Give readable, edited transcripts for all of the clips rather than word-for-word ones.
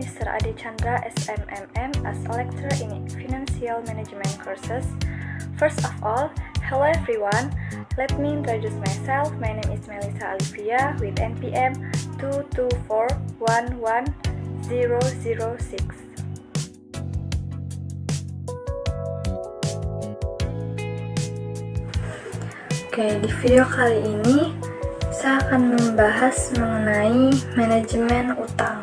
Mr. Adi Chandra, SMMM, as a lecturer in Financial Management courses. First of all, hello everyone. Let me introduce myself. My name is Melissa Alivia with NPM 224111006. Oke, di video kali ini saya akan membahas mengenai manajemen utang.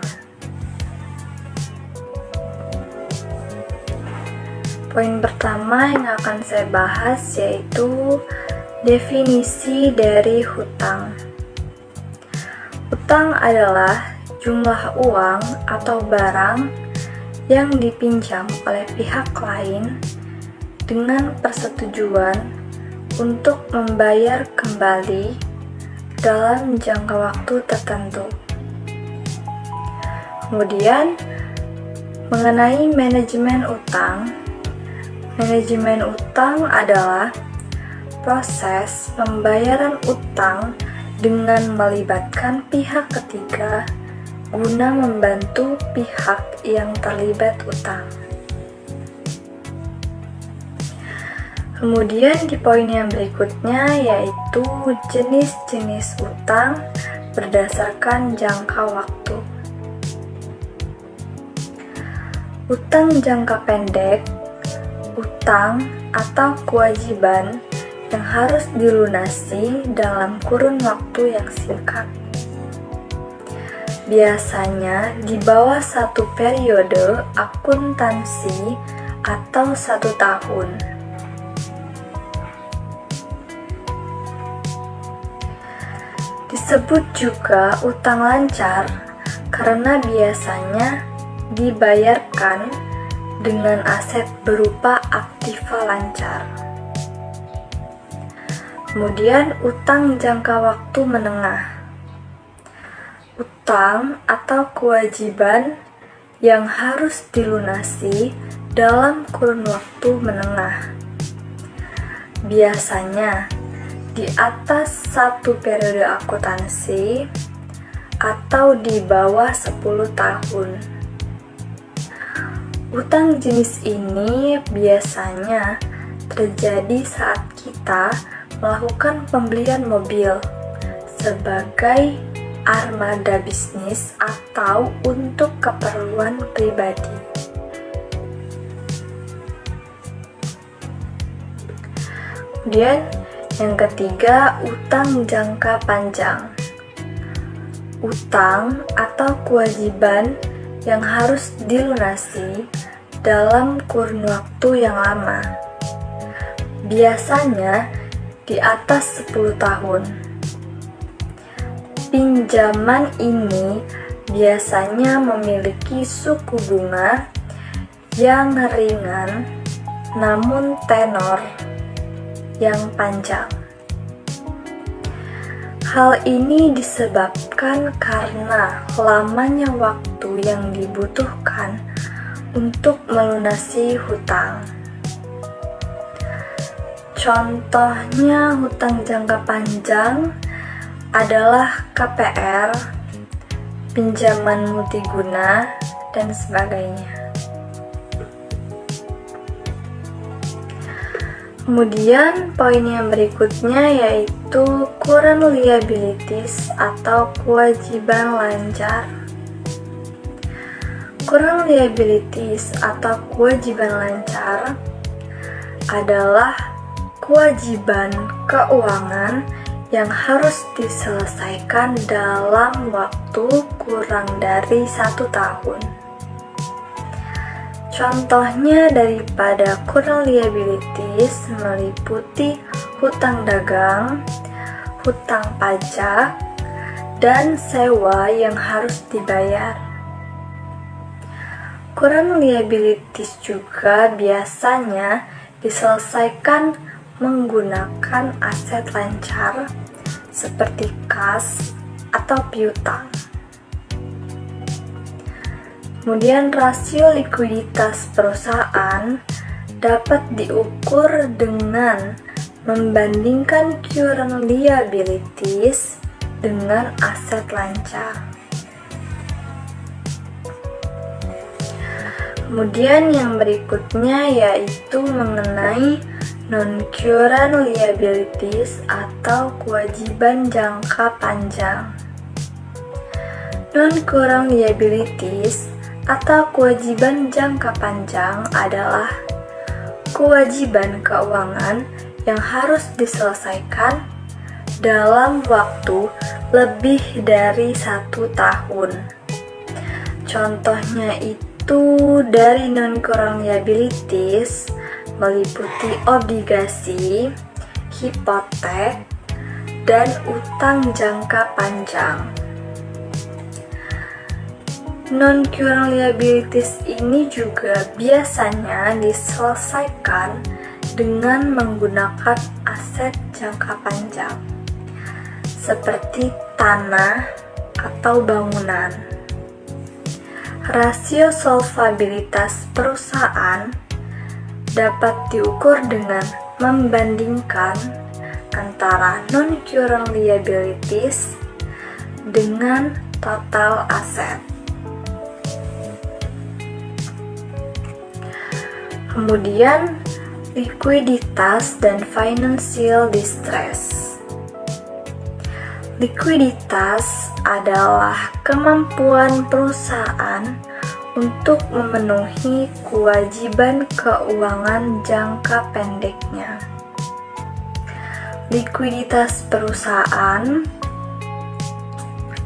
Poin pertama yang akan saya bahas yaitu definisi dari hutang. Hutang adalah jumlah uang atau barang yang dipinjam oleh pihak lain dengan persetujuan untuk membayar kembali dalam jangka waktu tertentu. Kemudian, mengenai manajemen utang adalah proses pembayaran utang dengan melibatkan pihak ketiga guna membantu pihak yang terlibat utang. Kemudian di poin yang berikutnya yaitu jenis-jenis utang berdasarkan jangka waktu. Utang jangka pendek, utang atau kewajiban yang harus dilunasi dalam kurun waktu yang singkat. Biasanya di bawah satu periode akuntansi atau 1 tahun. Disebut juga utang lancar karena biasanya dibayarkan dengan aset berupa aktiva lancar. Kemudian utang jangka waktu menengah. Utang atau kewajiban yang harus dilunasi dalam kurun waktu menengah. Biasanya di atas 1 periode akuntansi atau di bawah 10 tahun. Utang jenis ini biasanya terjadi saat kita melakukan pembelian mobil sebagai armada bisnis atau untuk keperluan pribadi. Kemudian yang ketiga, utang jangka panjang. Utang atau kewajiban yang harus dilunasi dalam kurun waktu yang lama. Biasanya di atas 10 tahun. Pinjaman ini biasanya memiliki suku bunga yang ringan namun tenor yang panjang. Hal ini disebabkan karena lamanya waktu yang dibutuhkan untuk melunasi hutang. Contohnya hutang jangka panjang adalah KPR, pinjaman multiguna, dan sebagainya. Kemudian poin yang berikutnya yaitu current liabilities atau kewajiban lancar. Current liabilities atau kewajiban lancar adalah kewajiban keuangan yang harus diselesaikan dalam waktu kurang dari 1 tahun. Contohnya daripada current liabilities meliputi hutang dagang, hutang pajak, dan sewa yang harus dibayar. Current liabilities juga biasanya diselesaikan menggunakan aset lancar seperti kas atau piutang. Kemudian rasio likuiditas perusahaan dapat diukur dengan membandingkan current liabilities dengan aset lancar. Kemudian yang berikutnya yaitu mengenai non-current liabilities atau kewajiban jangka panjang. Non-current liabilities atau kewajiban jangka panjang adalah kewajiban keuangan yang harus diselesaikan dalam waktu lebih dari 1 tahun. Contohnya itu dari non-current liabilities meliputi obligasi, hipotek, dan utang jangka panjang. Non-current liabilities ini juga biasanya diselesaikan dengan menggunakan aset jangka panjang, seperti tanah atau bangunan. Rasio solvabilitas perusahaan dapat diukur dengan membandingkan antara non-current liabilities dengan total aset. Kemudian, likuiditas dan financial distress. Likuiditas adalah kemampuan perusahaan untuk memenuhi kewajiban keuangan jangka pendeknya. Likuiditas perusahaan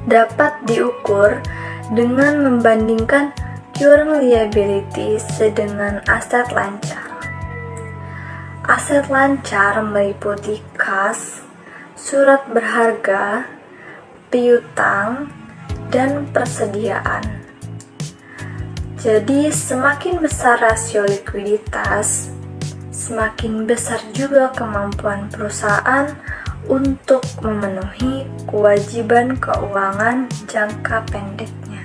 dapat diukur dengan membandingkan current liabilities dengan aset lancar. Aset lancar meliputi kas, surat berharga, piutang, dan persediaan. Jadi, semakin besar rasio likuiditas, semakin besar juga kemampuan perusahaan untuk memenuhi kewajiban keuangan jangka pendeknya.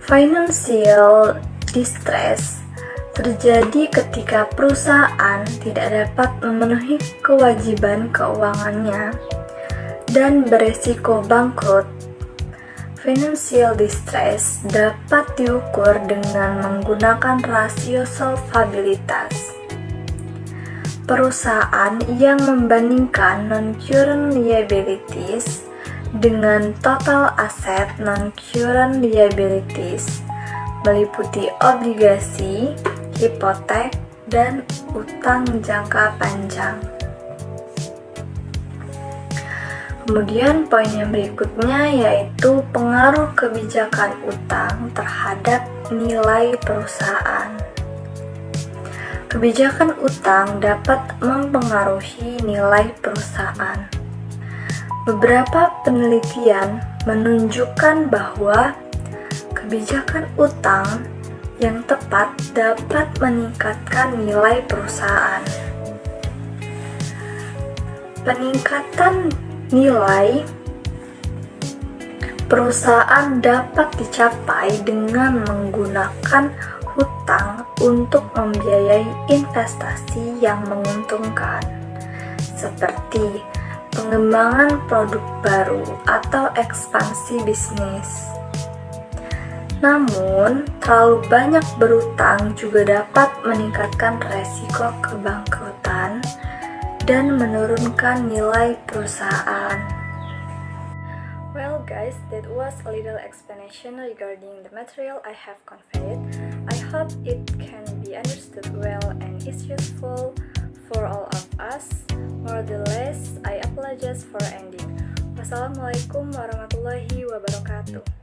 Financial distress terjadi ketika perusahaan tidak dapat memenuhi kewajiban keuangannya dan beresiko bangkrut. Financial distress dapat diukur dengan menggunakan rasio solvabilitas. Perusahaan yang membandingkan non-current liabilities dengan total aset non-current liabilities meliputi obligasi, hipotek, dan utang jangka panjang. Kemudian poin yang berikutnya yaitu pengaruh kebijakan utang terhadap nilai perusahaan. Kebijakan utang dapat mempengaruhi nilai perusahaan. Beberapa penelitian menunjukkan bahwa kebijakan utang yang tepat dapat meningkatkan nilai perusahaan. Peningkatan nilai perusahaan dapat dicapai dengan menggunakan hutang untuk membiayai investasi yang menguntungkan, seperti pengembangan produk baru atau ekspansi bisnis. Namun, terlalu banyak berutang juga dapat meningkatkan resiko kebangkrutan dan menurunkan nilai perusahaan. Well guys, that was a little explanation regarding the material I have conveyed. I hope it can be understood well and is useful for all of us. More or less, I apologize for ending. Wassalamualaikum warahmatullahi wabarakatuh.